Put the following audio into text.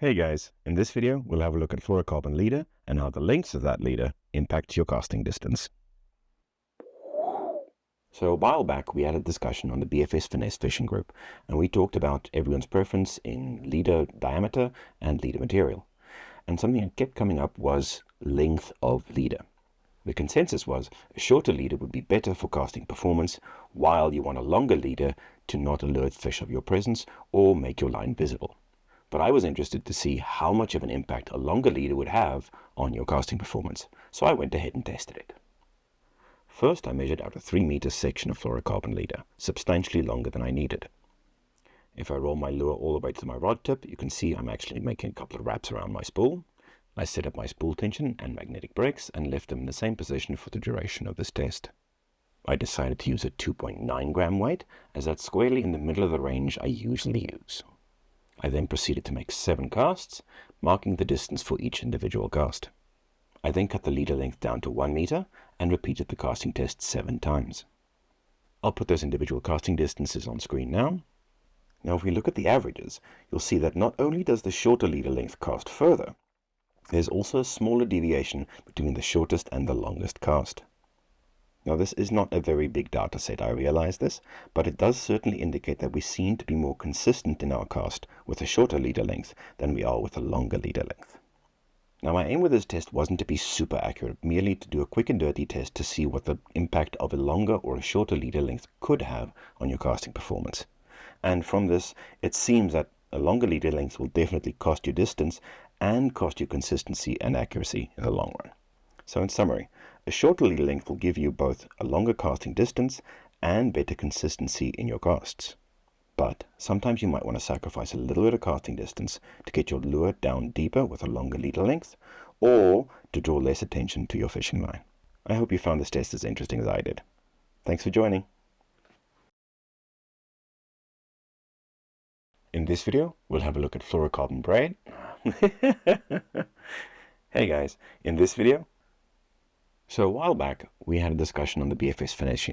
Hey guys, in this video we'll have a look at fluorocarbon leader and how the length of that leader impacts your casting distance. So a while back we had a discussion on the BFS Finesse fishing group, and we talked about everyone's preference in leader diameter and leader material. And something that kept coming up was length of leader. The consensus was a shorter leader would be better for casting performance, while you want a longer leader to not alert fish of your presence or make your line visible. But I was interested to see how much of an impact a longer leader would have on your casting performance, so I went ahead and tested it. First, I measured out a 3-meter section of fluorocarbon leader, substantially longer than I needed. If I roll my lure all the way to my rod tip, you can see I'm actually making a couple of wraps around my spool. I set up my spool tension and magnetic brakes and left them in the same position for the duration of this test. I decided to use a 2.9 gram weight, as that's squarely in the middle of the range I usually use. I then proceeded to make 7 casts, marking the distance for each individual cast. I then cut the leader length down to 1 meter and repeated the casting test 7 times. I'll put those individual casting distances on screen now. Now if we look at the averages, you'll see that not only does the shorter leader length cast further, there's also a smaller deviation between the shortest and the longest cast. Now this is not a very big data set, I realize this, but it does certainly indicate that we seem to be more consistent in our cast with a shorter leader length than we are with a longer leader length. Now my aim with this test wasn't to be super accurate, merely to do a quick and dirty test to see what the impact of a longer or a shorter leader length could have on your casting performance. And from this, it seems that a longer leader length will definitely cost you distance and cost you consistency and accuracy in the long run. So in summary, a shorter leader length will give you both a longer casting distance and better consistency in your casts. But sometimes you might want to sacrifice a little bit of casting distance to get your lure down deeper with a longer leader length, or to draw less attention to your fishing line. I hope you found this test as interesting as I did. Thanks for joining. In this video, we'll have a look at fluorocarbon braid. Hey guys, in this video, so a while back, we had a discussion on the BFS Finesse.